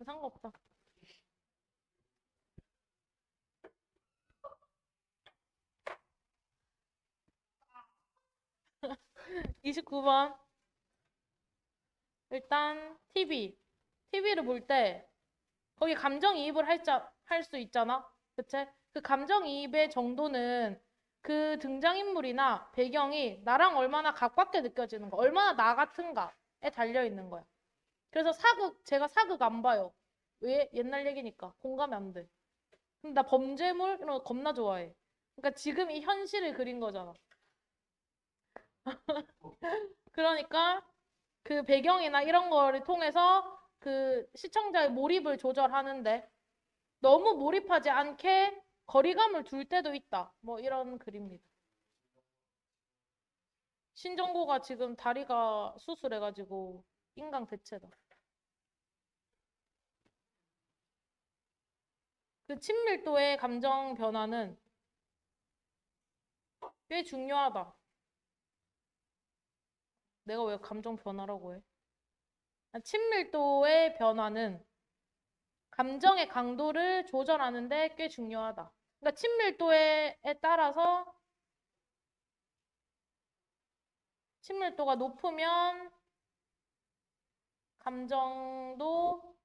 상관없다. 29번. 일단 TV를 볼 때 거기 감정이입을 할 수 있잖아. 그치? 그 감정이입의 정도는 그 등장인물이나 배경이 나랑 얼마나 가깝게 느껴지는 거, 얼마나 나 같은가에 달려있는 거야. 그래서 제가 사극 안 봐요. 왜? 옛날 얘기니까. 공감이 안 돼. 근데 나 범죄물 이런 거 겁나 좋아해. 그러니까 지금 이 현실을 그린 거잖아. 그러니까 그 배경이나 이런 거를 통해서 그 시청자의 몰입을 조절하는데 너무 몰입하지 않게 거리감을 둘 때도 있다. 뭐 이런 글입니다. 신정고가 지금 다리가 수술해가지고 인강 대체다. 그 친밀도의 감정 변화는 꽤 중요하다. 내가 왜 감정 변화라고 해? 친밀도의 변화는 감정의 강도를 조절하는데 꽤 중요하다. 그러니까 친밀도에 따라서 친밀도가 높으면 감정도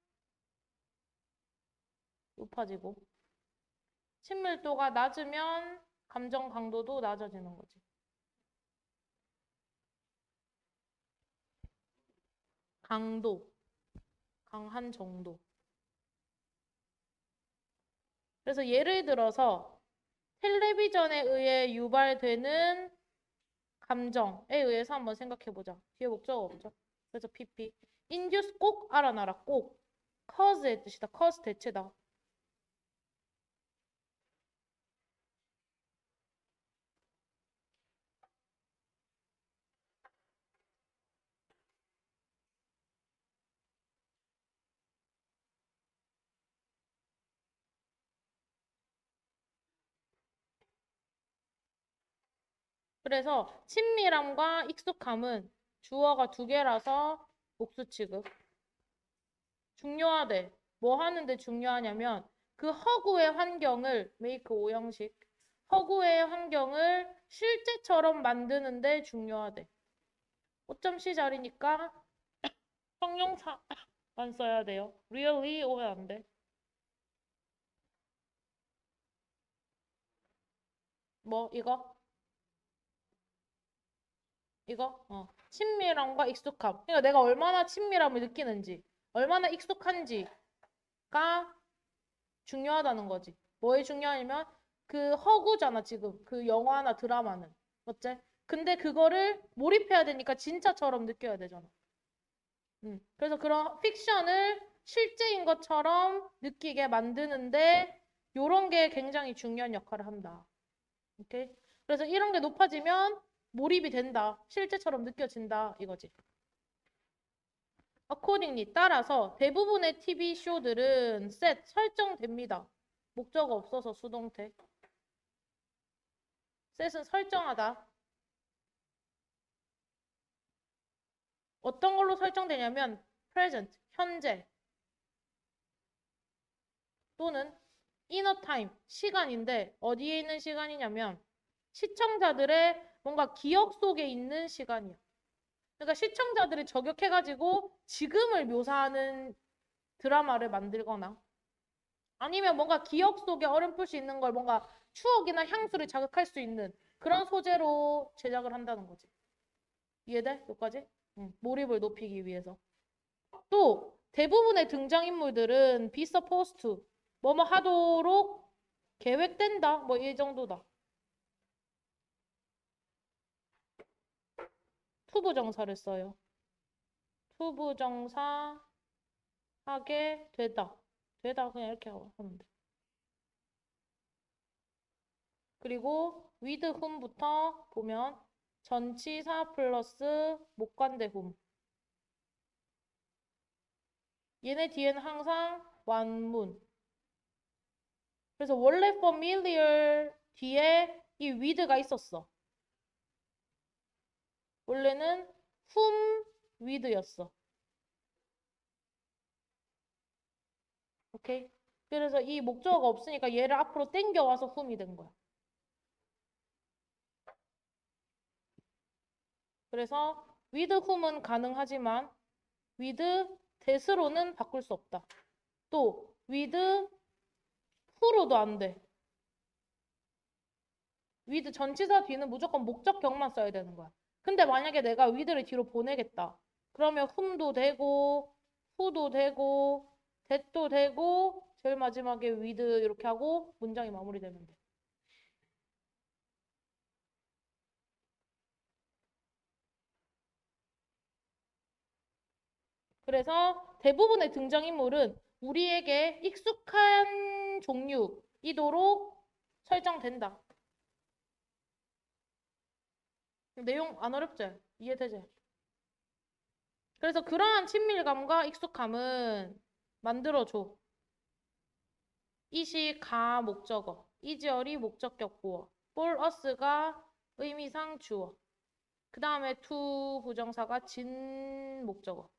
높아지고 친밀도가 낮으면 감정 강도도 낮아지는 거지. 강도, 강한 정도. 그래서 예를 들어서 텔레비전에 의해 유발되는 감정에 의해서 한번 생각해 보자. 뒤에 목적어 없죠? 그래서 PP. induce 꼭 알아놔라. 꼭. cause의 뜻이다. cause 대체다. 그래서 친밀함과 익숙함은 주어가 두 개라서 복수 취급. 중요하대. 뭐 하는데 중요하냐면 그 허구의 환경을 make 오형식 허구의 환경을 실제처럼 만드는데 중요하대. 5.C 자리니까 형용사만 써야 돼요. really 오면 안 돼. 뭐 이거? 이거? 친밀함과 익숙함. 그러니까 내가 얼마나 친밀함을 느끼는지, 얼마나 익숙한지가 중요하다는 거지. 뭐에 중요하냐면 그 허구잖아, 지금. 그 영화나 드라마는. 어째? 근데 그거를 몰입해야 되니까 진짜처럼 느껴야 되잖아. 그래서 그런 픽션을 실제인 것처럼 느끼게 만드는데 요런 게 굉장히 중요한 역할을 한다. 오케이? 그래서 이런 게 높아지면 몰입이 된다. 실제처럼 느껴진다. 이거지. accordingly 따라서 대부분의 TV 쇼들은 설정됩니다. 목적어 없어서 수동태. set은 설정하다. 어떤 걸로 설정되냐면 present, 현재 또는 inner time, 시간인데 어디에 있는 시간이냐면 시청자들의 뭔가 기억 속에 있는 시간이야. 그러니까 시청자들이 저격해가지고 지금을 묘사하는 드라마를 만들거나 아니면 뭔가 기억 속에 어렴풋이 있는 걸 뭔가 추억이나 향수를 자극할 수 있는 그런 소재로 제작을 한다는 거지. 이해돼? 여기까지? 응. 몰입을 높이기 위해서. 또 대부분의 등장인물들은 be supposed to 뭐뭐 하도록 계획된다. 뭐 이 정도다. 투부정사를 써요. 투부정사 하게 되다. 되다 그냥 이렇게 하면 돼. 그리고 with whom부터 보면 전치사 플러스 목관대 whom. 얘네 뒤에는 항상 완문. 그래서 원래 familiar 뒤에 이 with가 있었어. 원래는 whom with였어. 오케이? 그래서 이 목적어가 없으니까 얘를 앞으로 땡겨와서 whom이 된 거야. 그래서 with whom은 가능하지만 with that으로는 바꿀 수 없다. 또 with who로도 안 돼. with 전치사 뒤는 무조건 목적격만 써야 되는 거야. 근데 만약에 내가 with를 뒤로 보내겠다. 그러면 whom도 되고 who도 되고 that도 되고 제일 마지막에 with 이렇게 하고 문장이 마무리되면 돼. 그래서 대부분의 등장인물은 우리에게 익숙한 종류이도록 설정된다. 내용 안 어렵지? 이해되지? 그래서 그러한 친밀감과 익숙함은 만들어줘. 이시 가 목적어, 이지얼이 목적격 보어, for us가 의미상 주어, 그 다음에 to 부정사가 진 목적어.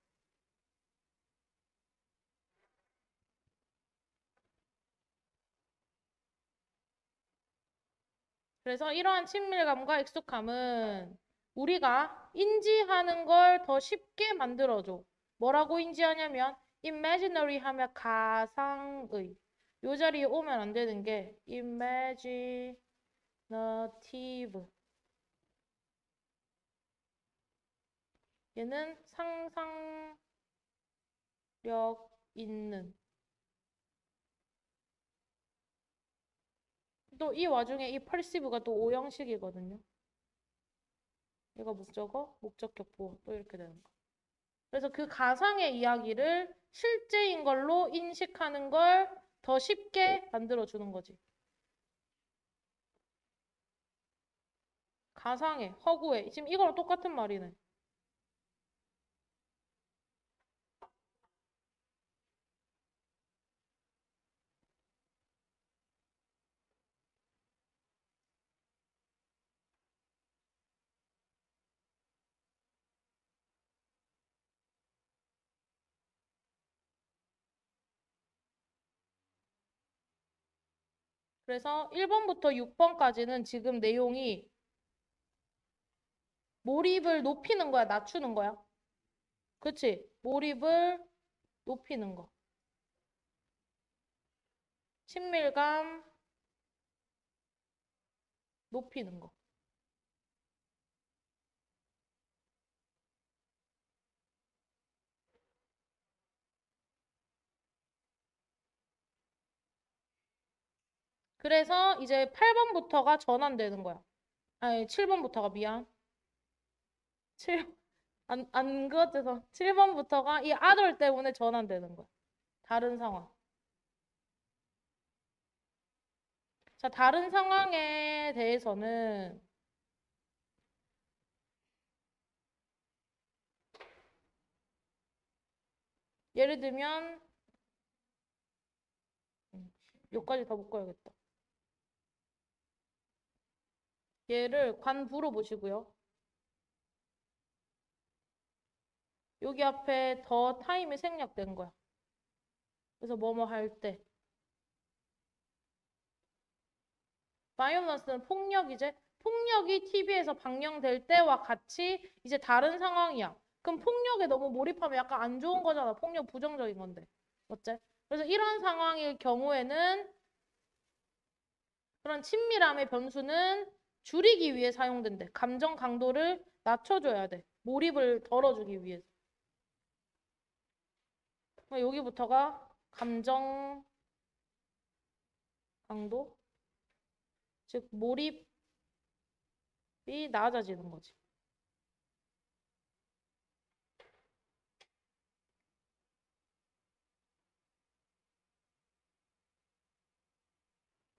그래서 이러한 친밀감과 익숙함은 우리가 인지하는 걸 더 쉽게 만들어줘. 뭐라고 인지하냐면 imaginary 하면 가상의. 요 자리에 오면 안 되는 게 imaginative. 얘는 상상력 있는. 또 이 와중에 이 perceive가 또 오형식이거든요. 얘가 목적어, 목적격 보어 또 이렇게 되는 거. 그래서 그 가상의 이야기를 실제인 걸로 인식하는 걸 더 쉽게 만들어주는 거지. 가상의, 허구의. 지금 이거랑 똑같은 말이네. 그래서 1번부터 6번까지는 지금 내용이 몰입을 높이는 거야, 낮추는 거야? 그치? 몰입을 높이는 거. 친밀감 높이는 거. 그래서 이제 8번부터가 전환되는 거야. 아니, 7번부터가 미안. 7, 안 그어져서 7번부터가 이 other 때문에 전환되는 거야. 다른 상황. 자, 다른 상황에 대해서는 예를 들면 여기까지 다 묶어야겠다. 얘를 관부로 보시고요. 여기 앞에 더 타임이 생략된 거야. 그래서 뭐뭐 할 때. violence는 폭력이제. 폭력이 TV에서 방영될 때와 같이 이제 다른 상황이야. 그럼 폭력에 너무 몰입하면 약간 안 좋은 거잖아. 폭력 부정적인 건데. 어째? 그래서 이런 상황일 경우에는 그런 친밀함의 변수는 줄이기 위해 사용된대. 감정 강도를 낮춰줘야 돼. 몰입을 덜어주기 위해서. 여기부터가 감정 강도, 즉 몰입이 낮아지는 거지.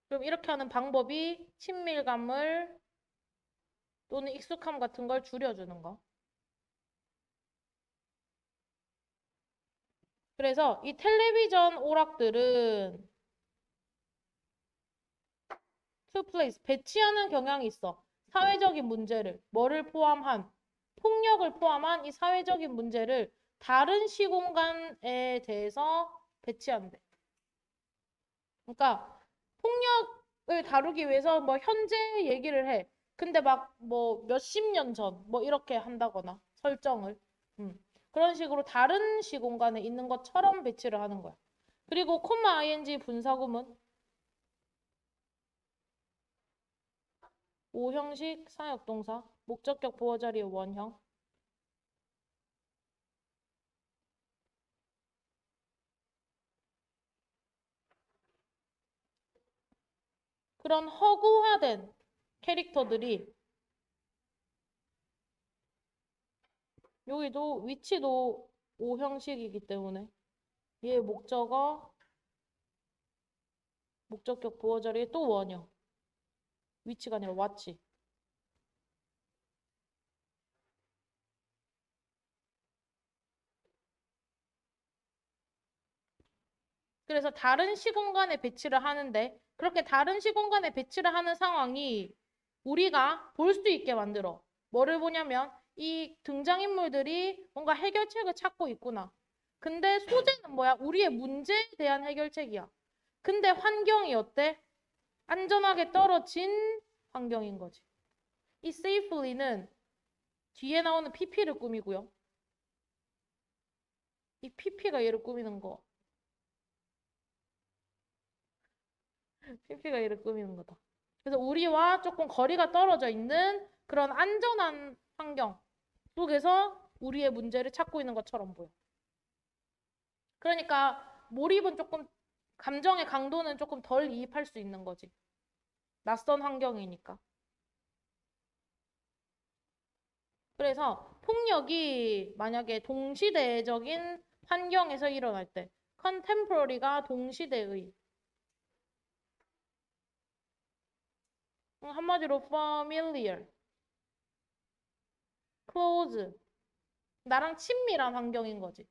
그럼 이렇게 하는 방법이 친밀감을 또는 익숙함 같은 걸 줄여주는 거. 그래서 이 텔레비전 오락들은 to place, 배치하는 경향이 있어. 사회적인 문제를, 뭐를 포함한, 폭력을 포함한 이 사회적인 문제를 다른 시공간에 대해서 배치한대. 그러니까 폭력을 다루기 위해서 뭐 현재 얘기를 해. 근데 막 뭐 몇십 년 전 뭐 이렇게 한다거나 설정을. 그런 식으로 다른 시공간에 있는 것처럼 배치를 하는 거야. 그리고 콤마 ing 분사구문 5형식 사역동사 목적격 보호 자리의 원형 그런 허구화된 캐릭터들이 여기도 위치도 5형식이기 때문에 얘 목적어 목적격 보호 자리에 또 원형 위치가 아니라 와치 그래서 다른 시공간에 배치를 하는데 그렇게 다른 시공간에 배치를 하는 상황이 우리가 볼 수 있게 만들어. 뭐를 보냐면 이 등장인물들이 뭔가 해결책을 찾고 있구나. 근데 소재는 뭐야? 우리의 문제에 대한 해결책이야. 근데 환경이 어때? 안전하게 떨어진 환경인 거지. 이 safely는 뒤에 나오는 pp를 꾸미고요. 이 pp가 얘를 꾸미는 거. pp가 얘를 꾸미는 거다. 그래서 우리와 조금 거리가 떨어져 있는 그런 안전한 환경 속에서 우리의 문제를 찾고 있는 것처럼 보여. 그러니까 몰입은 조금 감정의 강도는 조금 덜 이입할 수 있는 거지. 낯선 환경이니까. 그래서 폭력이 만약에 동시대적인 환경에서 일어날 때 contemporary가 동시대의 한마디로 familiar, close 나랑 친밀한 환경인 거지.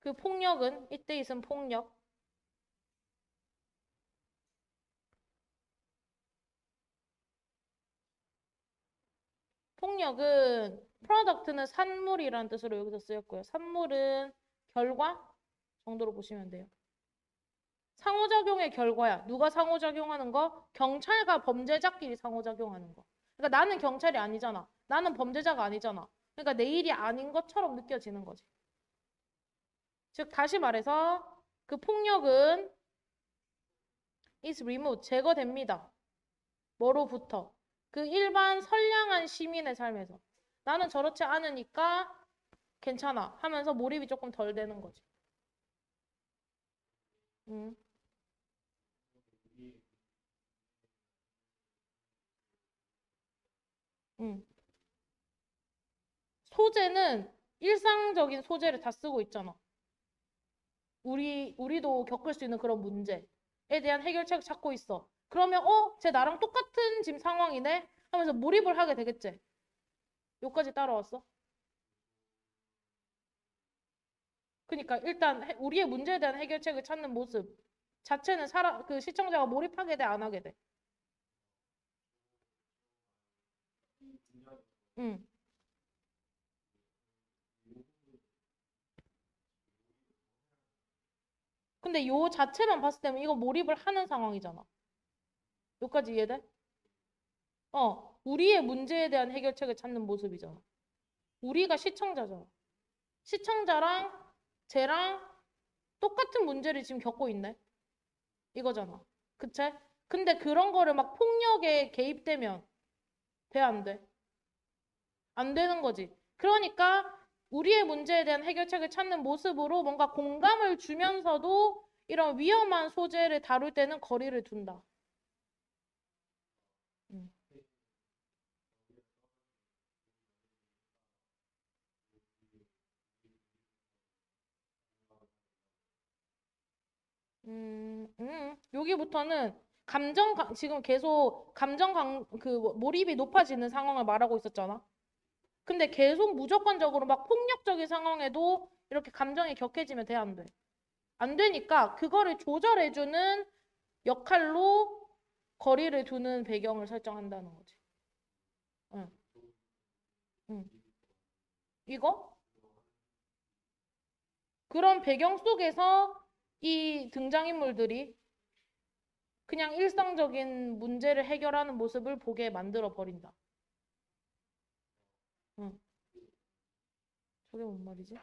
그 폭력은 이때 있은 폭력 폭력은 product는 산물이라는 뜻으로 여기서 쓰였고요. 산물은 결과 정도로 보시면 돼요. 상호작용의 결과야. 누가 상호작용하는 거? 경찰과 범죄자끼리 상호작용하는 거. 그러니까 나는 경찰이 아니잖아. 나는 범죄자가 아니잖아. 그러니까 내 일이 아닌 것처럼 느껴지는 거지. 즉 다시 말해서 그 폭력은 is removed, 제거됩니다. 뭐로부터? 그 일반 선량한 시민의 삶에서. 나는 저렇지 않으니까 괜찮아 하면서 몰입이 조금 덜 되는 거지. 음. 음. 소재는 일상적인 소재를 다 쓰고 있잖아. 우리도 겪을 수 있는 그런 문제에 대한 해결책을 찾고 있어. 그러면 쟤 나랑 똑같은 지금 상황이네 하면서 몰입을 하게 되겠지. 여기까지 따라왔어? 그러니까 일단 우리의 문제에 대한 해결책을 찾는 모습 자체는 그 시청자가 몰입하게 돼, 안 하게 돼? 응. 근데 요 자체만 봤을 때는 이거 몰입을 하는 상황이잖아. 여기까지 이해돼? 우리의 문제에 대한 해결책을 찾는 모습이잖아. 우리가 시청자잖아. 시청자랑 쟤랑 똑같은 문제를 지금 겪고 있네. 이거잖아. 그치? 근데 그런 거를 막 폭력에 개입되면 돼, 안 돼? 안 되는 거지. 그러니까 우리의 문제에 대한 해결책을 찾는 모습으로 뭔가 공감을 주면서도 이런 위험한 소재를 다룰 때는 거리를 둔다. 음. 여기부터는 지금 계속 몰입이 높아지는 상황을 말하고 있었잖아. 근데 계속 무조건적으로 막 폭력적인 상황에도 이렇게 감정이 격해지면 돼, 안 돼? 안 되니까 그거를 조절해주는 역할로 거리를 두는 배경을 설정한다는 거지. 응. 응. 이거? 그런 배경 속에서 이 등장인물들이 그냥 일상적인 문제를 해결하는 모습을 보게 만들어 버린다. 응. 저게 뭔 말이지?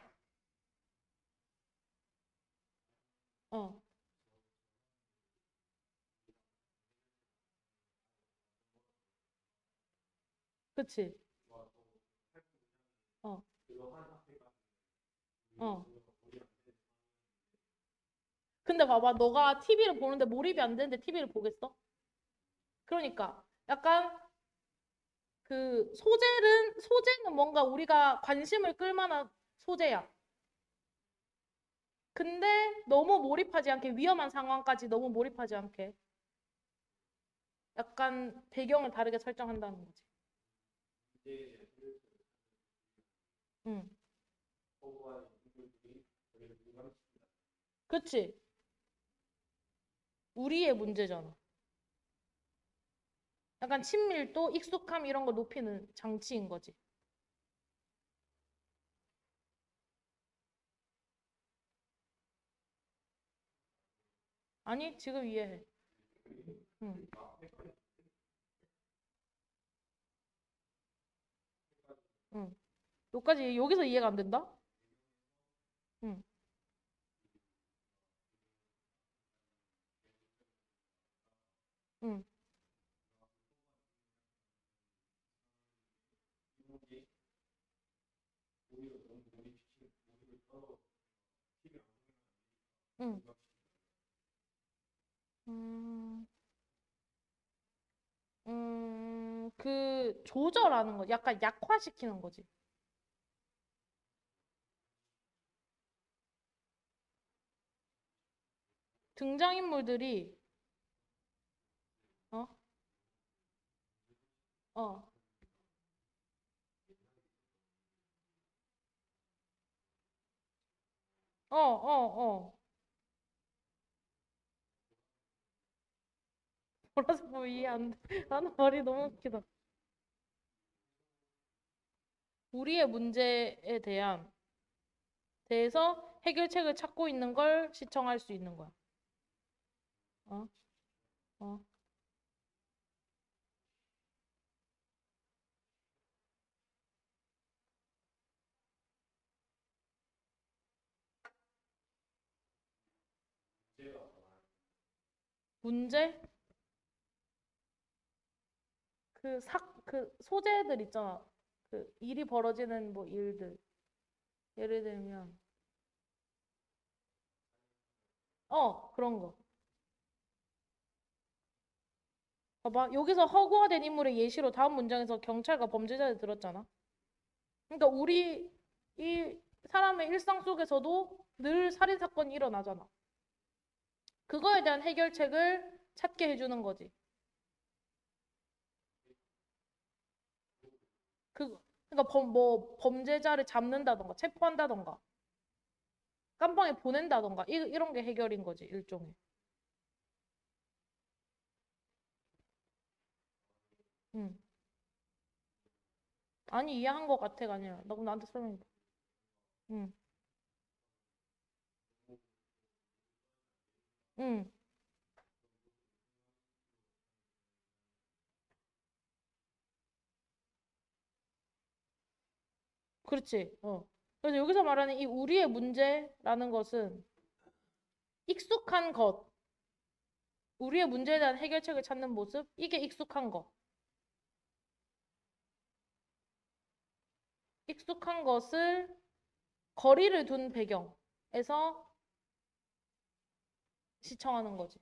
어, 그치? 어, 어. 근데 봐봐, 너가 TV를 보는데 몰입이 안 되는데 TV를 보겠어? 그러니까 약간 그 소재는 뭔가 우리가 관심을 끌만한 소재야. 근데 너무 몰입하지 않게 위험한 상황까지 너무 몰입하지 않게 약간 배경을 다르게 설정한다는 거지. 응, 그치? 우리의 문제잖아. 약간 친밀도, 익숙함 이런 거 높이는 장치인 거지. 아니, 지금 이해해. 응, 응. 여기서 이해가 안 된다? 응, 응, 응. 음, 그 조절하는 거, 약간 약화시키는 거지. 등장인물들이, 어, 어, 어. 몰라서 뭐 이해 안 돼. 나는 말이 너무 웃기다. 우리의 문제에 대해서 해결책을 찾고 있는 걸 시청할 수 있는 거야. 어, 어. 문제? 그 소재들 있잖아. 그 일이 벌어지는 뭐 일들. 예를 들면, 그런 거. 봐봐. 여기서 허구화된 인물의 예시로 다음 문장에서 경찰과 범죄자를 들었잖아. 그러니까 이 사람의 일상 속에서도 늘 살인 사건이 일어나잖아. 그거에 대한 해결책을 찾게 해주는 거지. 그러니까 뭐 범죄자를 잡는다던가 체포한다던가 깜빵에 보낸다던가 이런 게 해결인 거지 일종의. 응. 아니 이해한 것 같아가 아니라 너 나한테 설명해. 응. 응. 그렇지. 어. 그래서 여기서 말하는 이 우리의 문제라는 것은 익숙한 것, 우리의 문제에 대한 해결책을 찾는 모습, 이게 익숙한 것. 익숙한 것을 거리를 둔 배경에서 시청하는 거지.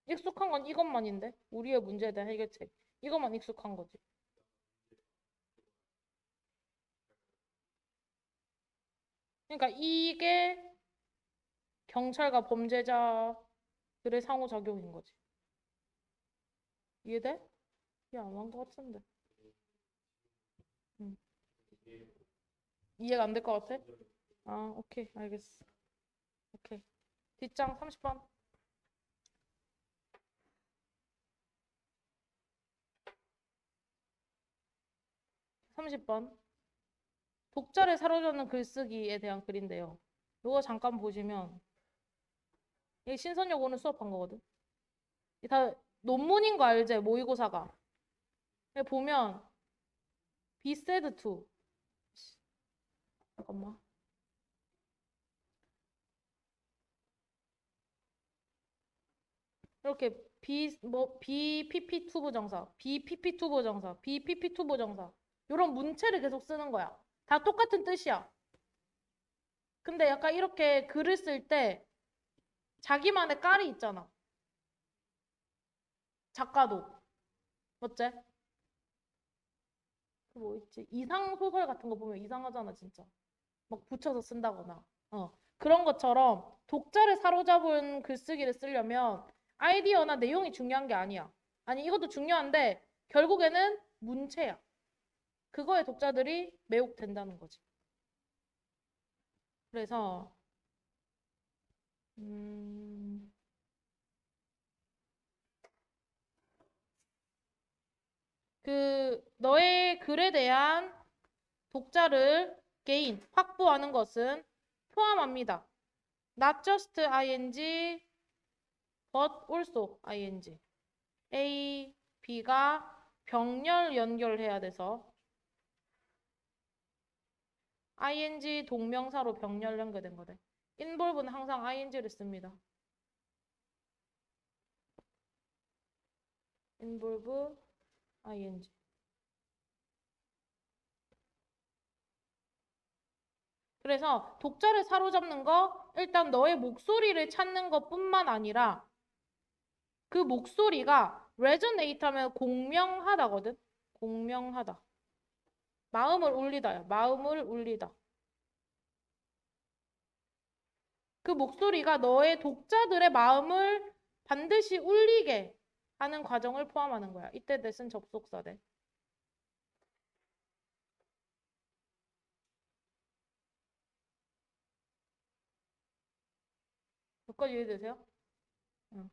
익숙한 건 이것만인데 우리의 문제에 대한 해결책. 이것만 익숙한 거지. 그러니까 이게 경찰과 범죄자들의 상호작용인 거지. 이해돼? 이해 안 한 것 같은데. 응. 이해가 안 될 것 같아? 아, 오케이. 알겠어. 오케이. 뒷장 30번. 30번. 독자를 사로잡는 글쓰기에 대한 글인데요. 이거 잠깐 보시면 이게 신선여고 오늘 수업한 거거든. 이게 다 논문인 거 알지? 모의고사가. 여기 보면 be said to. 잠깐만. 이렇게 BPP 투부정사, BPP 투부정사, BPP 투부정사 이런 문체를 계속 쓰는 거야. 다 똑같은 뜻이야. 근데 약간 이렇게 글을 쓸 때 자기만의 깔이 있잖아. 작가도. 어째? 뭐 있지? 이상 소설 같은 거 보면 이상하잖아, 진짜. 막 붙여서 쓴다거나. 그런 것처럼 독자를 사로잡은 글쓰기를 쓰려면 아이디어나 내용이 중요한 게 아니야. 아니, 이것도 중요한데 결국에는 문체야. 그거에 독자들이 매혹된다는 거지. 그래서 너의 글에 대한 독자를 개인 확보하는 것은 포함합니다. Not just ing, but also ing. A, B가 병렬 연결해야 돼서 ing 동명사로 병렬 연결된 거래. involve는 항상 ing를 씁니다. involve ing. 그래서 독자를 사로잡는 거 일단 너의 목소리를 찾는 것뿐만 아니라 그 목소리가 resonate 하면 공명하다거든. 공명하다. 마음을 울리다야. 마음을 울리다. 그 목소리가 너의 독자들의 마음을 반드시 울리게 하는 과정을 포함하는 거야. 이때 that은 접속사 돼. 여기까지 이해되세요? 응.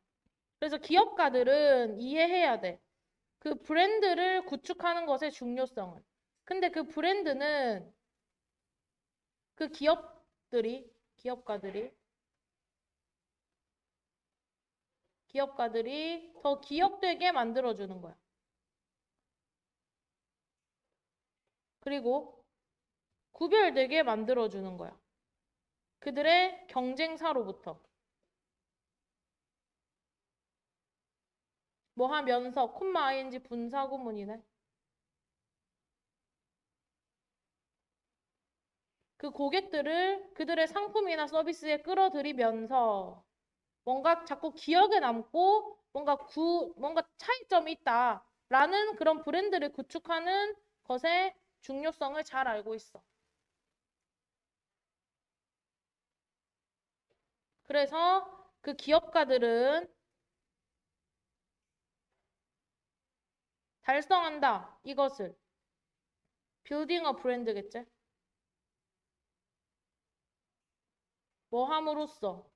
그래서 기업가들은 이해해야 돼. 그 브랜드를 구축하는 것의 중요성을. 근데 그 브랜드는 그 기업가들이 더 기업되게 만들어주는 거야. 그리고 구별되게 만들어주는 거야. 그들의 경쟁사로부터. 뭐 하면서 콤마 ing 분사구문이네. 그 고객들을 그들의 상품이나 서비스에 끌어들이면서 뭔가 자꾸 기억에 남고 뭔가 차이점이 있다라는 그런 브랜드를 구축하는 것의 중요성을 잘 알고 있어. 그래서 그 기업가들은 달성한다. 이것을. 빌딩 어 브랜드겠지? 뭐 함으로써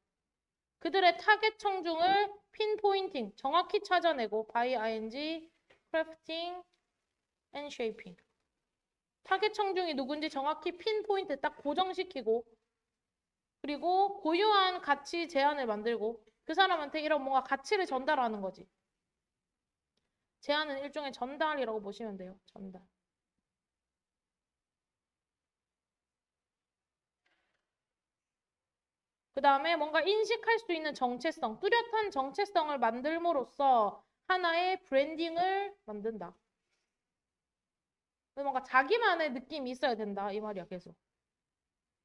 그들의 타겟 청중을 핀포인팅, 정확히 찾아내고 by ing, crafting and shaping. 타겟 청중이 누군지 정확히 핀포인트 딱 고정시키고 그리고 고유한 가치 제안을 만들고 그 사람한테 이런 뭔가 가치를 전달하는 거지. 제안은 일종의 전달이라고 보시면 돼요. 전달. 그 다음에 뭔가 인식할 수 있는 정체성, 뚜렷한 정체성을 만들므로써 하나의 브랜딩을 만든다. 뭔가 자기만의 느낌이 있어야 된다. 이 말이야, 계속.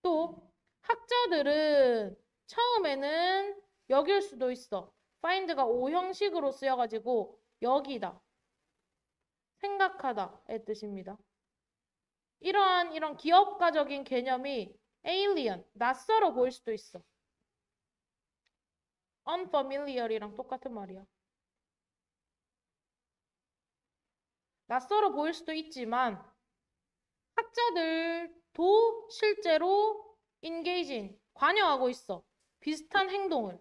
또 학자들은 처음에는 여길 수도 있어. find가 O 형식으로 쓰여가지고 여기다. 생각하다의 뜻입니다. 이런 기업가적인 개념이 alien, 낯설어 보일 수도 있어. unfamiliar이랑 똑같은 말이야. 낯설어 보일 수도 있지만 학자들도 실제로 engaging, 관여하고 있어. 비슷한 행동을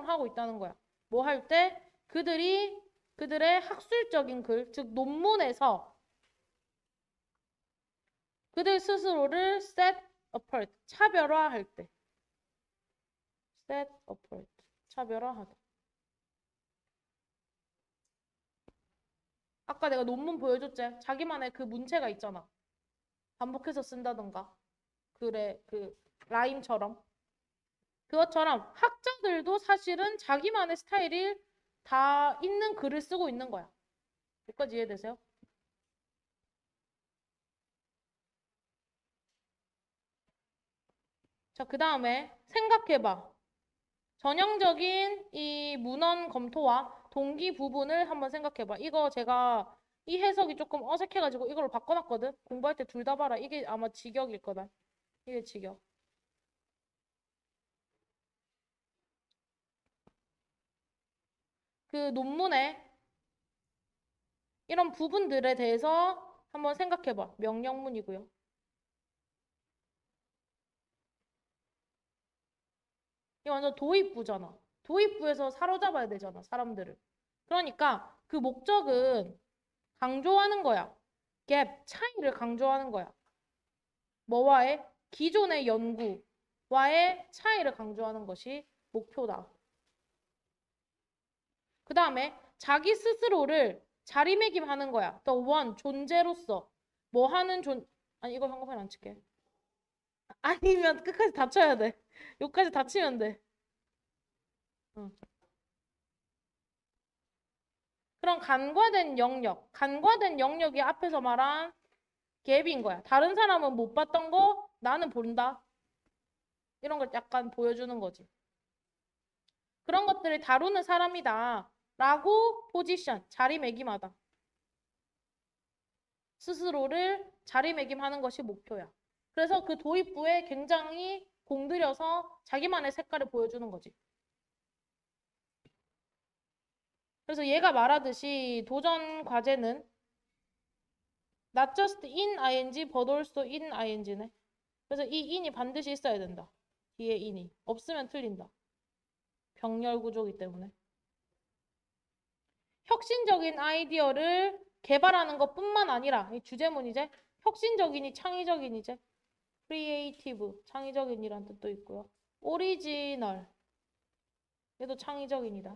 하고 있다는 거야. 뭐 할 때? 그들의 학술적인 글, 즉 논문에서 그들 스스로를 set apart, 차별화할 때. set apart, 차별화하다. 아까 내가 논문 보여줬지? 자기만의 그 문체가 있잖아. 반복해서 쓴다던가. 그래, 그 라임처럼. 그것처럼 학자들도 사실은 자기만의 스타일이 다 있는 글을 쓰고 있는 거야. 여기까지 이해되세요? 자, 그 다음에 생각해봐. 전형적인 이 문헌 검토와 동기 부분을 한번 생각해봐. 이거 제가 이 해석이 조금 어색해가지고 이걸로 바꿔놨거든. 공부할 때 둘 다 봐라. 이게 아마 직역일 거다. 이게 직역. 그 논문에 이런 부분들에 대해서 한번 생각해봐. 명령문이고요. 이게 완전 도입부잖아. 도입부에서 사로잡아야 되잖아, 사람들을. 그러니까 그 목적은 강조하는 거야. 갭, 차이를 강조하는 거야. 뭐와의? 기존의 연구와의 차이를 강조하는 것이 목표다. 그 다음에 자기 스스로를 자리매김하는 거야. The one, 존재로서. 뭐 하는 아니, 이거 한꺼번에 안 칠게. 아니면 끝까지 닫혀야 돼. 여기까지 닫히면 돼. 응. 그럼 간과된 영역. 간과된 영역이 앞에서 말한 갭인 거야. 다른 사람은 못 봤던 거 나는 본다. 이런 걸 약간 보여주는 거지. 그런 것들을 다루는 사람이다. 라고 포지션, 자리매김하다. 스스로를 자리매김하는 것이 목표야. 그래서 그 도입부에 굉장히 공들여서 자기만의 색깔을 보여주는 거지. 그래서 얘가 말하듯이 도전 과제는 not just in ing but also in ing네. 그래서 이 in이 반드시 있어야 된다. 뒤에 in이. 없으면 틀린다. 병렬 구조이기 때문에. 혁신적인 아이디어를 개발하는 것뿐만 아니라 이 주제문이제 혁신적이니 창의적이니제 크리에이티브 창의적인이란 뜻도 있고요. 오리지널 얘도 창의적인이다.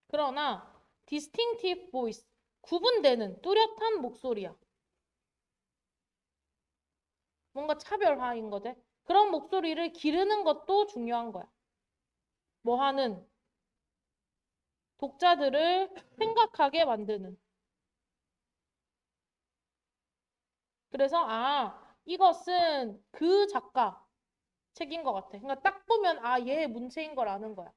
그러나 distinctive voice 구분되는 뚜렷한 목소리야. 뭔가 차별화인 거지. 그런 목소리를 기르는 것도 중요한 거야. 뭐 하는 독자들을 생각하게 만드는. 그래서 이것은 그 작가 책인 것 같아. 그러니까 딱 보면 얘의 문체인 걸 아는 거야.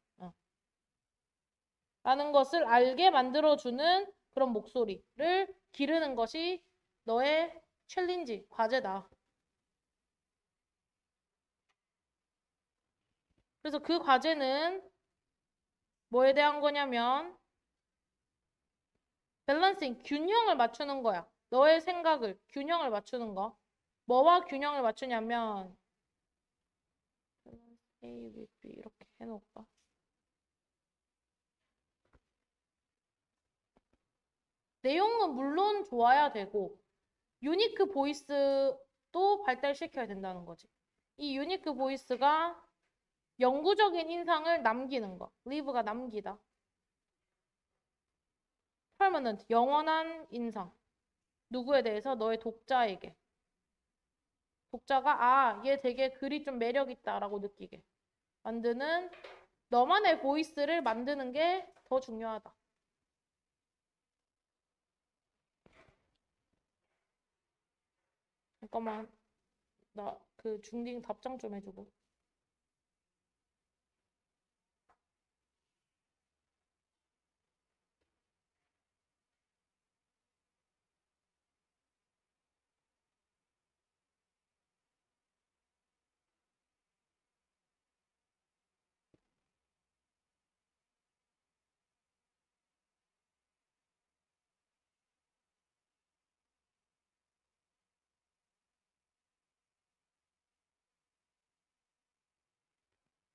라는 것을 알게 만들어주는 그런 목소리를 기르는 것이 너의 챌린지, 과제다. 그래서 그 과제는 뭐에 대한 거냐면 밸런싱, 균형을 맞추는 거야. 너의 생각을, 균형을 맞추는 거. 뭐와 균형을 맞추냐면 A with B 이렇게 해놓을까? 내용은 물론 좋아야 되고 유니크 보이스도 발달시켜야 된다는 거지. 이 유니크 보이스가 영구적인 인상을 남기는 거. 리브가 남기다. permanent, 영원한 인상. 누구에 대해서? 너의 독자에게. 독자가 얘 되게 글이 좀 매력 있다라고 느끼게 만드는 너만의 보이스를 만드는 게 더 중요하다. 잠깐만. 나 그 중딩 답장 좀 해주고.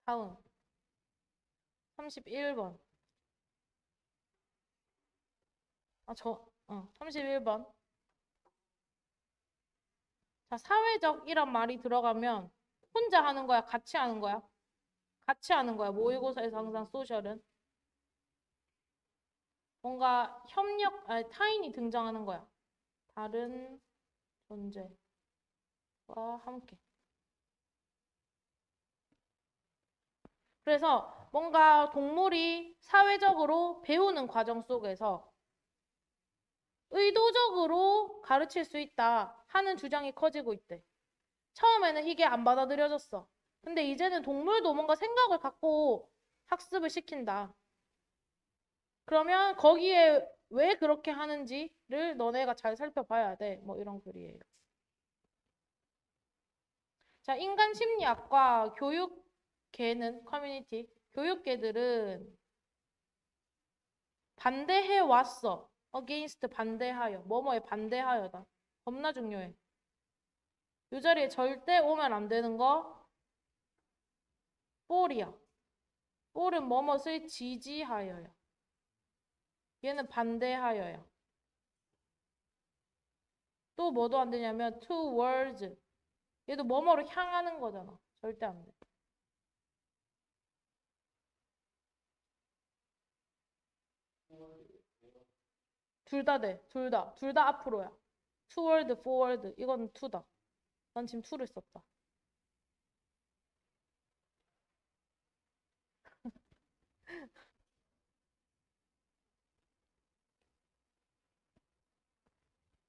다음. 31번. 31번. 자, 사회적이란 말이 들어가면 혼자 하는 거야? 같이 하는 거야? 같이 하는 거야. 모의고사에서 항상 소셜은. 뭔가 타인이 등장하는 거야. 다른 존재와 함께. 그래서 뭔가 동물이 사회적으로 배우는 과정 속에서 의도적으로 가르칠 수 있다 하는 주장이 커지고 있대. 처음에는 이게 안 받아들여졌어. 근데 이제는 동물도 뭔가 생각을 갖고 학습을 시킨다. 그러면 거기에 왜 그렇게 하는지를 너네가 잘 살펴봐야 돼. 뭐 이런 글이에요. 자, 인간 심리학과 교육계는 커뮤니티. 교육계들은 반대해 왔어. against 반대하여. 뭐뭐에 반대하여다. 겁나 중요해. 이 자리에 절대 오면 안 되는 거 for이야. for은 뭐뭇을 지지하여야. 얘는 반대하여야. 또 뭐도 안 되냐면 towards. 얘도 뭐뭐로 향하는 거잖아. 절대 안 돼. 둘 다 돼. 둘 다. 둘 다 앞으로야. toward, forward. 이건 to다. 난 지금 to를 썼다.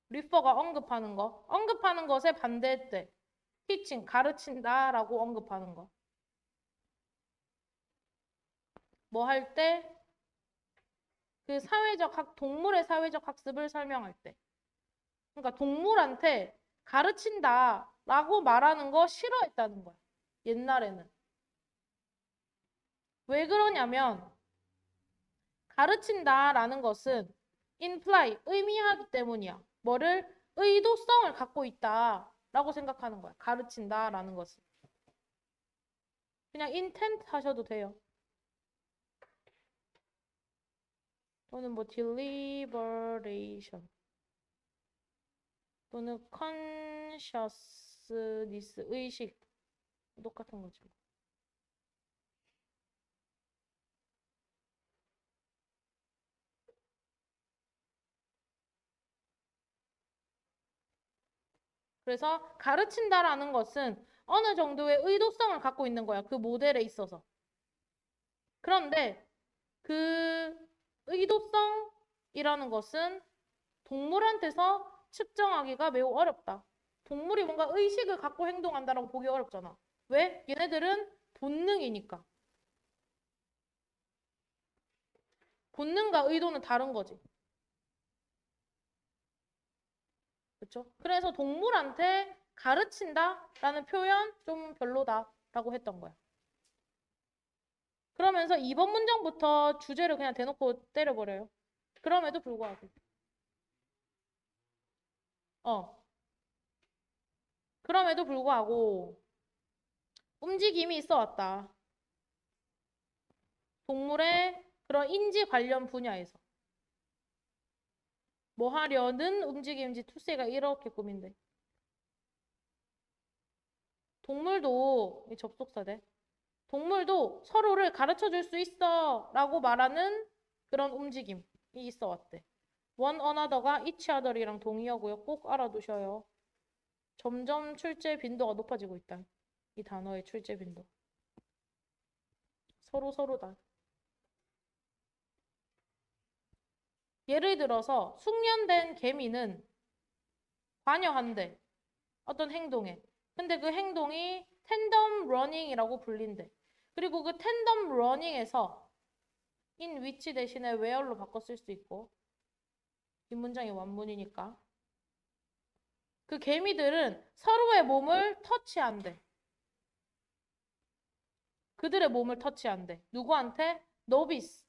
리퍼가 언급하는 거. 언급하는 것에 반대했대. teaching, 가르친다 라고 언급하는 거. 뭐 할 때? 그 동물의 사회적 학습을 설명할 때. 그러니까 동물한테 가르친다 라고 말하는 거 싫어했다는 거야. 옛날에는. 왜 그러냐면 가르친다 라는 것은 imply, 의미하기 때문이야. 뭐를? 의도성을 갖고 있다 라고 생각하는 거야. 가르친다 라는 것은. 그냥 intent 하셔도 돼요. 또는 뭐 deliberation 또는 consciousness, 의식. 똑같은 거죠. 그래서 가르친다라는 것은 어느 정도의 의도성을 갖고 있는 거야. 그 모델에 있어서. 그런데 그 의도성이라는 것은 동물한테서 측정하기가 매우 어렵다. 동물이 뭔가 의식을 갖고 행동한다라고 보기 어렵잖아. 왜? 얘네들은 본능이니까. 본능과 의도는 다른 거지. 그렇죠? 그래서 동물한테 가르친다라는 표현 좀 별로다라고 했던 거야. 그러면서 이번 문장부터 주제를 그냥 대놓고 때려버려요. 그럼에도 불구하고. 그럼에도 불구하고 움직임이 있어 왔다. 동물의 그런 인지 관련 분야에서. 뭐 하려는 움직임인지 투세가 이렇게 꾸민대. 동물도, 접속사대. 동물도 서로를 가르쳐 줄 수 있어 라고 말하는 그런 움직임이 있어 왔대. one another가 each other이랑 동의어고요. 꼭 알아두셔요. 점점 출제 빈도가 높아지고 있다. 이 단어의 출제 빈도. 서로다. 예를 들어서 숙련된 개미는 관여한대. 어떤 행동에. 근데 그 행동이 텐덤 러닝이라고 불린대. 그리고 그 텐덤 러닝에서 in which 대신에 where로 바꿔 쓸 수 있고 이 문장이 원문이니까 그 개미들은 서로의 몸을 터치한대. 그들의 몸을 터치한대. 누구한테? 노비스.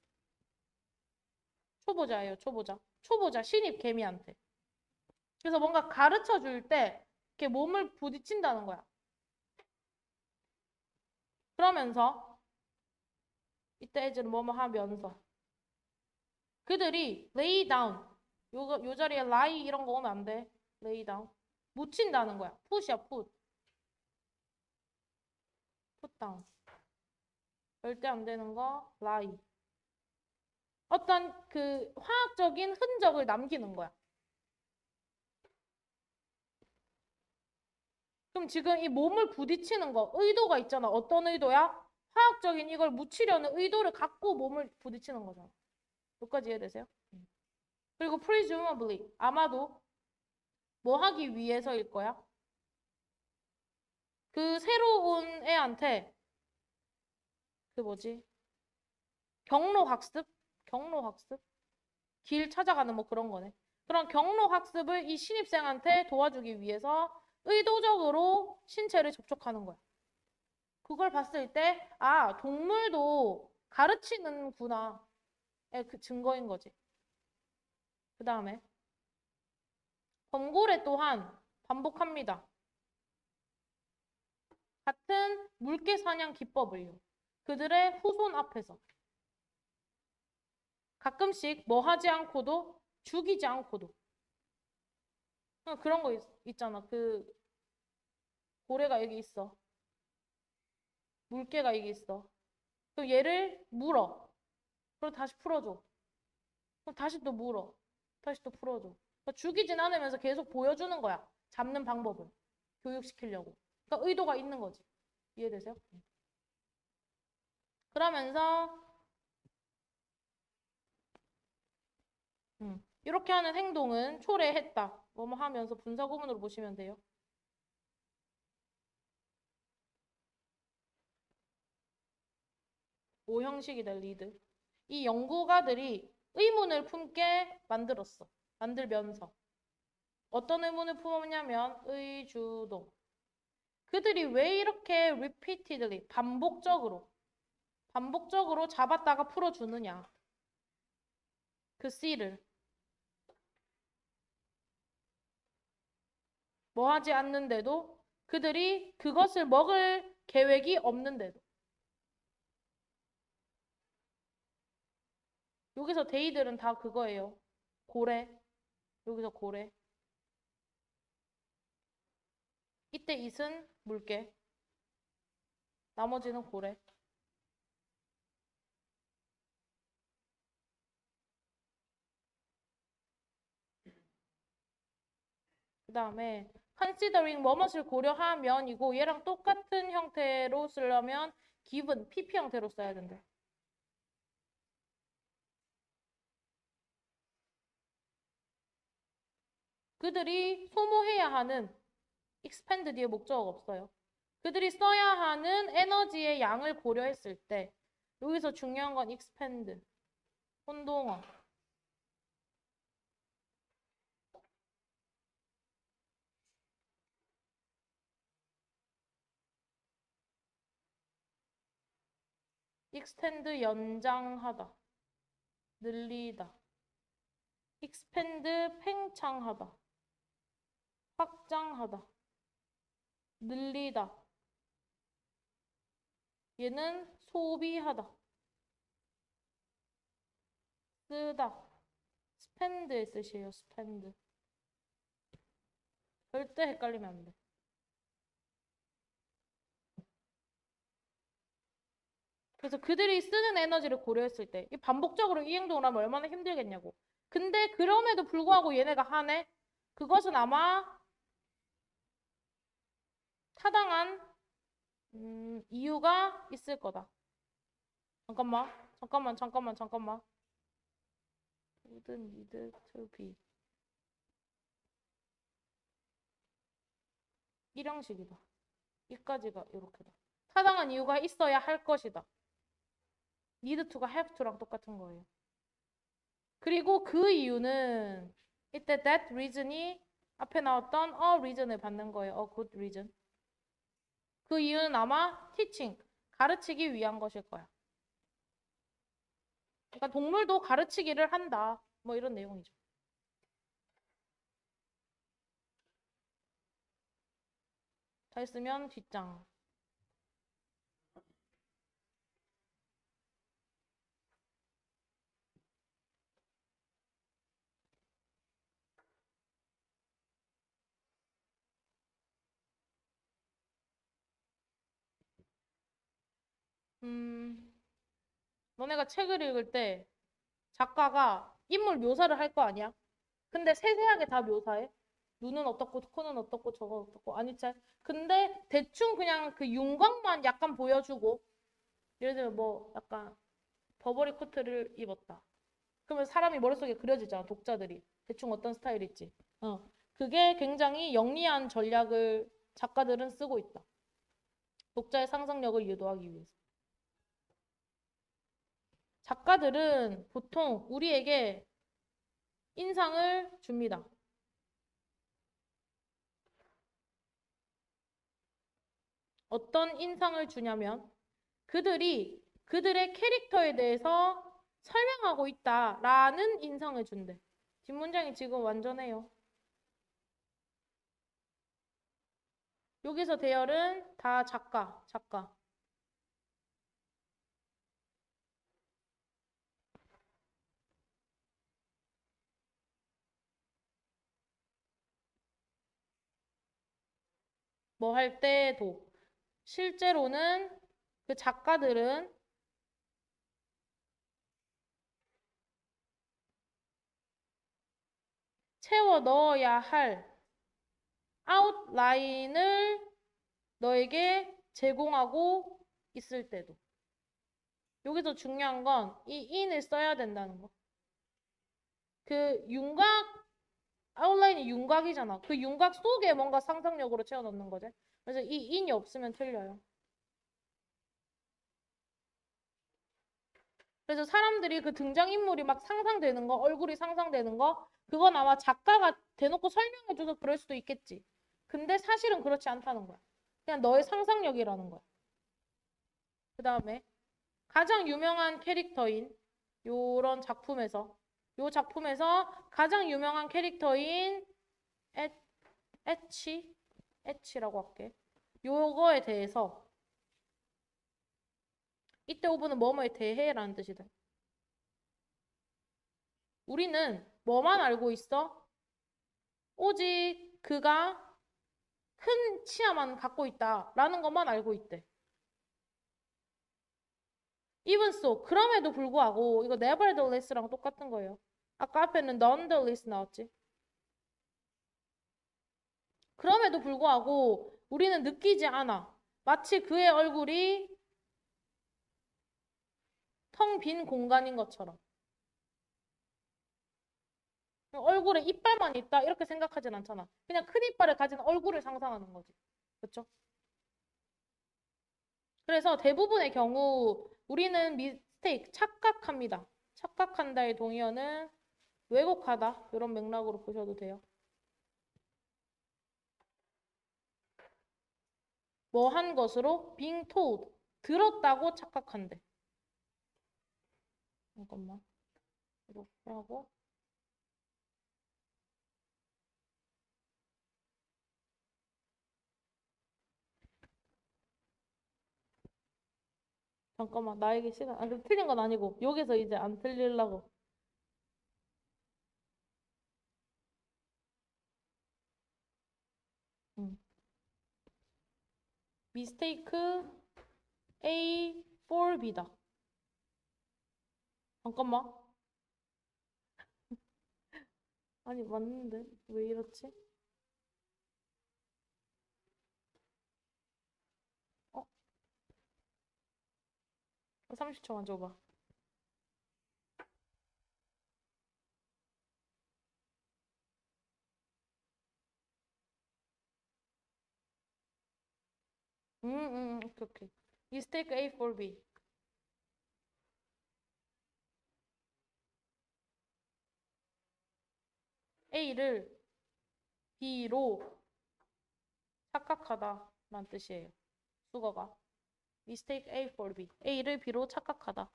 초보자예요, 초보자. 초보자, 신입 개미한테. 그래서 뭔가 가르쳐 줄 때 이렇게 몸을 부딪힌다는 거야. 그러면서 이때 에즈는 뭐뭐 하면서 그들이 lay down, 요 자리에 lie 이런 거 오면 안 돼. lay down. 묻힌다는 거야. put이야, put. put down. 절대 안 되는 거 lie. 어떤 그 화학적인 흔적을 남기는 거야. 그럼 지금 이 몸을 부딪히는 거 의도가 있잖아. 어떤 의도야? 화학적인 이걸 묻히려는 의도를 갖고 몸을 부딪히는 거잖아. 여기까지 이해되세요? 그리고 presumably 아마도 뭐 하기 위해서일 거야? 그 새로운 애한테 그 뭐지? 경로 학습? 경로 학습? 길 찾아가는 뭐 그런 거네. 그런 경로 학습을 이 신입생한테 도와주기 위해서 의도적으로 신체를 접촉하는 거야. 그걸 봤을 때, 아, 동물도 가르치는구나. 그 증거인 거지. 그 다음에 범고래 또한 반복합니다. 같은 물개 사냥 기법을요. 그들의 후손 앞에서. 가끔씩 뭐 하지 않고도 죽이지 않고도. 그런 거 있잖아. 그 고래가 여기 있어. 물개가 여기 있어. 그럼 얘를 물어. 그리고 다시 풀어줘. 그럼 다시 또 물어. 다시 또 풀어줘. 그러니까 죽이진 않으면서 계속 보여주는 거야. 잡는 방법을. 교육시키려고. 그러니까 의도가 있는 거지. 이해되세요? 그러면서 이렇게 하는 행동은 초래했다. 뭐뭐 하면서 분사구문으로 보시면 돼요. 오형식이다, 리드. 이 연구가들이 의문을 품게 만들었어. 만들면서. 어떤 의문을 품었냐면 의주동. 그들이 왜 이렇게 repeatedly, 반복적으로 잡았다가 풀어주느냐. 그 C를. 뭐 하지 않는데도 그들이 그것을 먹을 계획이 없는데도. 여기서 데이들은 다 그거예요. 고래. 여기서 고래. 이때 it은 물개. 나머지는 고래. 그 다음에 considering 뭐뭇을 고려하면이고 얘랑 똑같은 형태로 쓰려면 given, pp 형태로 써야 된대. 그들이 소모해야 하는 expand 뒤에 목적어가 없어요. 그들이 써야 하는 에너지의 양을 고려했을 때 여기서 중요한 건 expand, 혼동어. extend 연장하다, 늘리다. expand 팽창하다, 확장하다, 늘리다. 얘는 소비하다, 쓰다. spend의 뜻이에요, spend. 절대 헷갈리면 안 돼. 그래서 그들이 쓰는 에너지를 고려했을 때 이 반복적으로 이 행동을 하면 얼마나 힘들겠냐고. 근데 그럼에도 불구하고 얘네가 하네? 그것은 아마 타당한 이유가 있을 거다. 잠깐만. would need to be. 일형식이다. 이까지가 이렇게다. 타당한 이유가 있어야 할 것이다. need to가 have to랑 똑같은 거예요. 그리고 그 이유는 이때 that reason이 앞에 나왔던 a reason을 받는 거예요. a good reason. 그 이유는 아마 teaching, 가르치기 위한 것일 거야. 그러니까 동물도 가르치기를 한다. 뭐 이런 내용이죠. 다 했으면 뒷장. 음, 너네가 책을 읽을 때 작가가 인물 묘사를 할 거 아니야? 근데 세세하게 다 묘사해. 눈은 어떻고, 코는 어떻고, 저건 어떻고, 아니, 잘. 근데 대충 그냥 그 윤곽만 약간 보여주고, 예를 들면 뭐, 약간 버버리 코트를 입었다. 그러면 사람이 머릿속에 그려지잖아, 독자들이. 대충 어떤 스타일일지. 그게 굉장히 영리한 전략을 작가들은 쓰고 있다. 독자의 상상력을 유도하기 위해서. 작가들은 보통 우리에게 인상을 줍니다. 어떤 인상을 주냐면 그들이 그들의 캐릭터에 대해서 설명하고 있다라는 인상을 준대. 뒷문장이 지금 완전해요. 여기서 대열은 다 작가. 뭐 할 때도. 실제로는 그 작가들은 채워 넣어야 할 아웃라인을 너에게 제공하고 있을 때도. 여기서 중요한 건 이 in을 써야 된다는 거. 그 윤곽, 아웃라인이 윤곽이잖아. 그 윤곽 속에 뭔가 상상력으로 채워 넣는 거지. 그래서 이 in이 없으면 틀려요. 그래서 사람들이 그 등장인물이 막 상상되는 거, 얼굴이 상상되는 거, 그건 아마 작가가 대놓고 설명해줘서 그럴 수도 있겠지. 근데 사실은 그렇지 않다는 거야. 그냥 너의 상상력이라는 거야. 그 다음에 가장 유명한 캐릭터인 요런 작품에서 요 작품에서 가장 유명한 캐릭터인 에, 에치라고 할게. 요거에 대해서 이때 오브는 뭐뭐에 대해라는 뜻이 돼. 우리는 뭐만 알고 있어? 오직 그가 큰 치아만 갖고 있다라는 것만 알고 있대. Even so, 그럼에도 불구하고 이거 nevertheless랑 똑같은 거예요. 아까 앞에는 nonetheless 나왔지. 그럼에도 불구하고 우리는 느끼지 않아. 마치 그의 얼굴이 텅 빈 공간인 것처럼. 얼굴에 이빨만 있다 이렇게 생각하진 않잖아. 그냥 큰 이빨을 가진 얼굴을 상상하는 거지. 그렇죠? 그래서 대부분의 경우 우리는 미스테이크, 착각합니다. 착각한다의 동의어는 왜곡하다 이런 맥락으로 보셔도 돼요. 뭐 한 것으로 being told 들었다고 착각한대. 잠깐만 이렇게 하고 잠깐만 나에게 시간 틀린 건 아니고 여기서 이제 안 틀리려고 응. mistake A for B다. 잠깐만 아니 맞는데 왜 이렇지? 어? 30초만 줘봐. 오케이. mistake A for B. A를 B로 착각하다라는 뜻이에요. 수거가. mistake A for B. A를 B로 착각하다.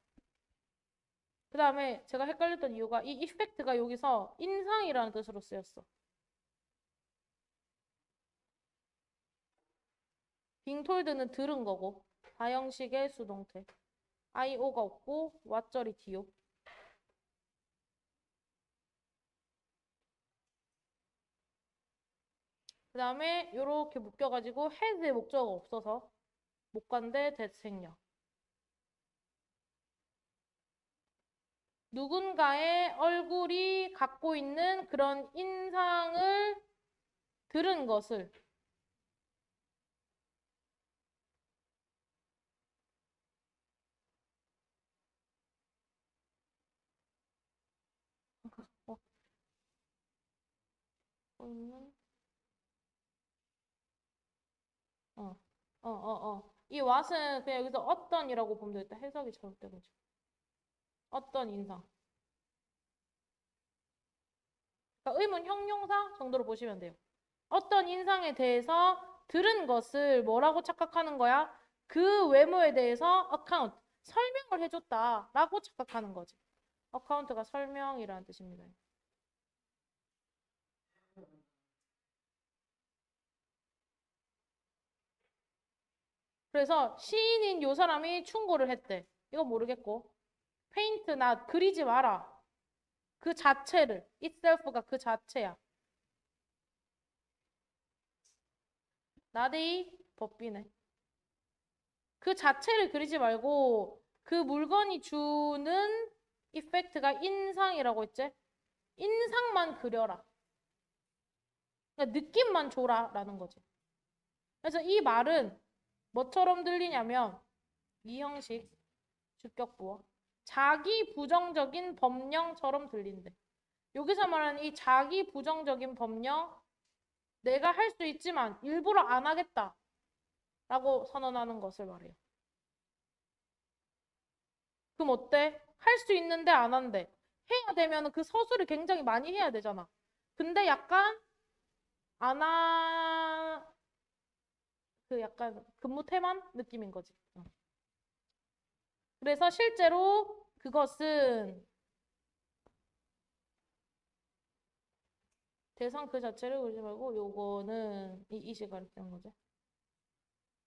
그 다음에 제가 헷갈렸던 이유가 이 effect가 여기서 인상이라는 뜻으로 쓰였어. being told는 들은 거고 다형식의 수동태. IO가 없고 왓절이 DO. 그 다음에 이렇게 묶여가지고 has의 목적어가 없어서 못 간대 that 생략. 누군가의 얼굴이 갖고 있는 그런 인상을 들은 것을 갖고 있는 이 what은 그냥 여기서 어떤이라고 보면 되겠다. 해석이 잘못돼가지고. 어떤 인상. 그러니까 의문 형용사 정도로 보시면 돼요. 어떤 인상에 대해서 들은 것을 뭐라고 착각하는 거야? 그 외모에 대해서 account, 설명을 해줬다라고 착각하는 거지. account가 설명이라는 뜻입니다. 그래서 시인인 요 사람이 충고를 했대. 이거 모르겠고. 페인트 나 그리지 마라. 그 자체를, itself가 그 자체야. 나데이 법비네. 그 자체를 그리지 말고 그 물건이 주는 이펙트가 인상이라고 했지? 인상만 그려라. 그러니까 느낌만 줘라라는 거지. 그래서 이 말은 뭐처럼 들리냐면 이 형식 주격부어 자기 부정적인 법령처럼 들린대. 여기서 말하는 이 자기 부정적인 법령 내가 할 수 있지만 일부러 안 하겠다 라고 선언하는 것을 말해요. 그럼 어때? 할 수 있는데 안 한대. 해야 되면 그 서술을 굉장히 많이 해야 되잖아. 근데 약간 안 하... 그 약간 근무 태만 느낌인 거지. 그래서 실제로 그것은 대상 그 자체를 그리지 말고 요거는 이시 가리키는 거죠.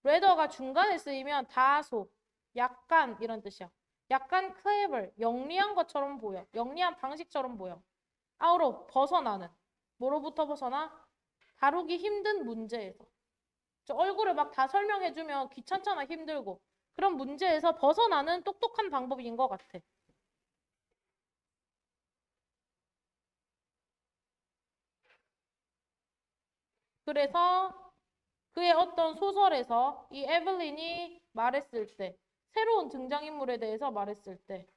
레더가 중간에 쓰이면 다소, 약간 이런 뜻이야. 약간 clever, 영리한 것처럼 보여. 영리한 방식처럼 보여. 아우로 벗어나는. 뭐로부터 벗어나? 다루기 힘든 문제에서. 저 얼굴을 막 다 설명해주면 귀찮잖아, 힘들고. 그런 문제에서 벗어나는 똑똑한 방법인 것 같아. 그래서 그의 어떤 소설에서 이 에블린이 말했을 때, 새로운 등장인물에 대해서 말했을 때,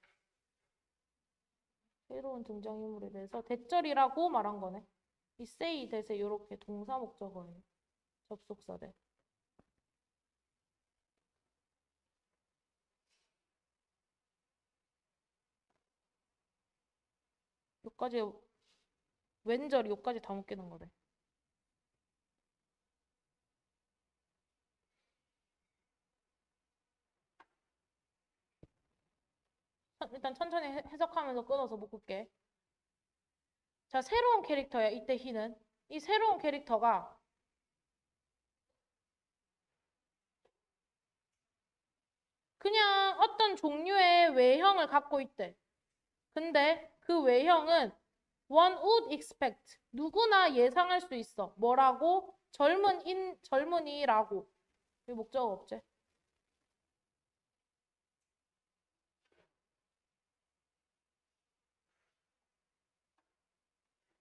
새로운 등장인물에 대해서 대절이라고 말한 거네. 이 say, 대세 이렇게 동사 목적어예요. 접속사대. 여기까지 왼절이 여기까지 다 묶이는 거네. 일단 천천히 해석하면서 끊어서 묶을게. 자, 새로운 캐릭터야. 이때 희는. 이 새로운 캐릭터가 그냥 어떤 종류의 외형을 갖고 있대. 근데 그 외형은 one would expect. 누구나 예상할 수 있어. 뭐라고? 젊은이라고. 이 목적어 없지?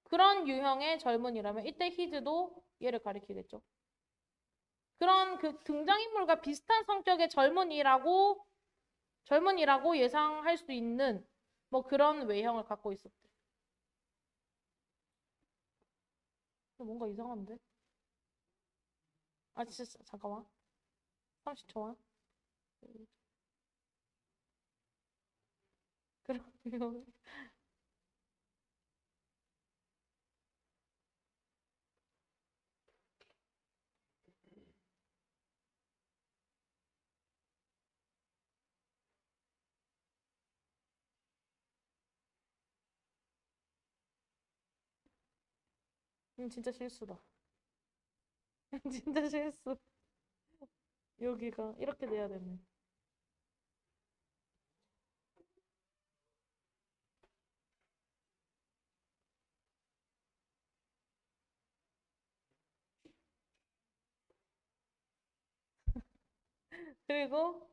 그런 유형의 젊은이라면 이때 히즈도 얘를 가리키겠죠. 그런 그 등장인물과 비슷한 성격의 젊은이라고 예상할 수 있는 뭐 그런 외형을 갖고 있었대. 뭔가 이상한데? 아, 진짜, 잠깐만. 30초만. 그러면, 진짜 실수다. 진짜 실수. 여기가 이렇게 돼야 되네. 그리고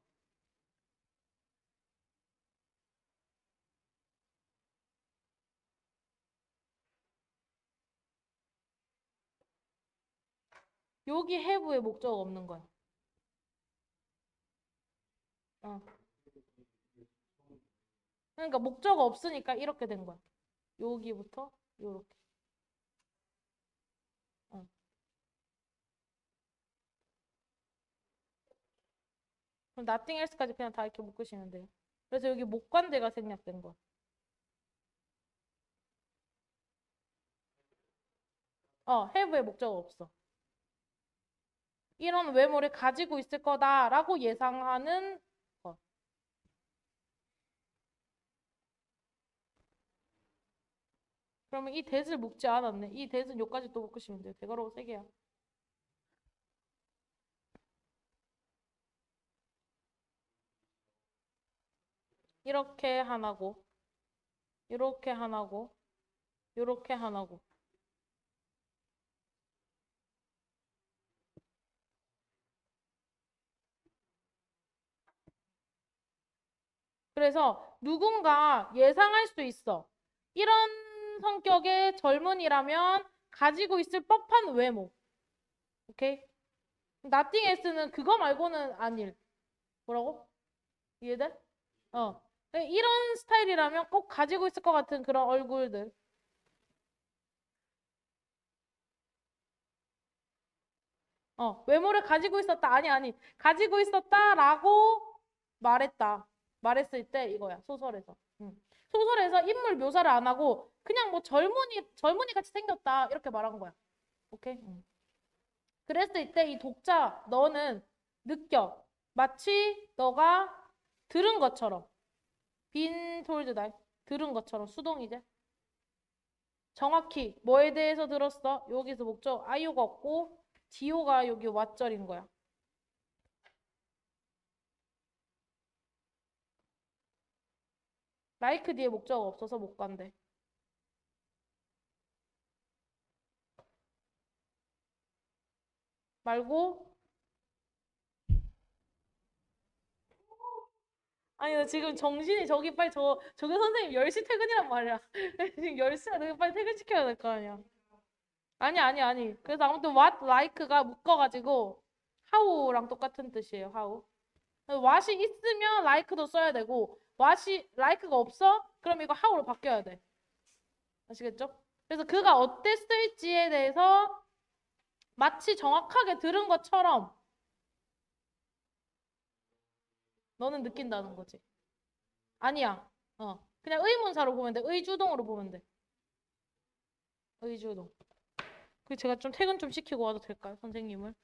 여기 have에 목적 없는 거야. 어. 그러니까 목적 없으니까 이렇게 된 거야. 여기부터 요렇게. 어. 그럼 nothing else까지 그냥 다 이렇게 묶으시면 돼요. 그래서 여기 목관대가 생략된 거야. have의 목적 없어. 이런 외모를 가지고 있을 거다라고 예상하는 것. 그러면 이 that을 묶지 않았네. 이 that은 여기까지 또 묶으시면 돼요. 대괄호 3개야. 이렇게 하나고, 이렇게 하나고, 이렇게 하나고. 그래서 누군가 예상할 수 있어. 이런 성격의 젊은이라면 가지고 있을 법한 외모. 오케이? nothing else는 그거 말고는 아닐. 뭐라고? 이해돼? 이런 스타일이라면 꼭 가지고 있을 것 같은 그런 얼굴들. 외모를 가지고 있었다. 아니. 가지고 있었다라고 말했다. 말했을 때 이거야. 소설에서. 소설에서 인물 묘사를 안 하고 그냥 뭐 젊은이 같이 생겼다. 이렇게 말한 거야. 오케이? 그랬을 때 이 독자 너는 느껴. 마치 너가 들은 것처럼. 빈 톨드 날 들은 것처럼 수동이제. 정확히 뭐에 대해서 들었어? 여기서 목적 아이오가 없고 디오가 여기 왓절인 거야. 라이크 뒤에 목적 없어서 못 간대. 말고 아니 나 지금 정신이 저기 빨리 저기 선생님 10시 퇴근이란 말이야. 지금 10시야 내가 빨리 퇴근시켜야 될 거 아니야. 아니. 그래서 아무튼 what like가 묶어가지고 how랑 똑같은 뜻이에요. how. what이 있으면 like도 써야 되고 what이 like가 없어? 그럼 이거 how로 바뀌어야 돼. 아시겠죠? 그래서 그가 어땠을지에 대해서 마치 정확하게 들은 것처럼 너는 느낀다는 거지. 아니야. 그냥 의문사로 보면 돼. 의주동으로 보면 돼. 의주동. 그 제가 좀 퇴근 좀 시키고 와도 될까요, 선생님을?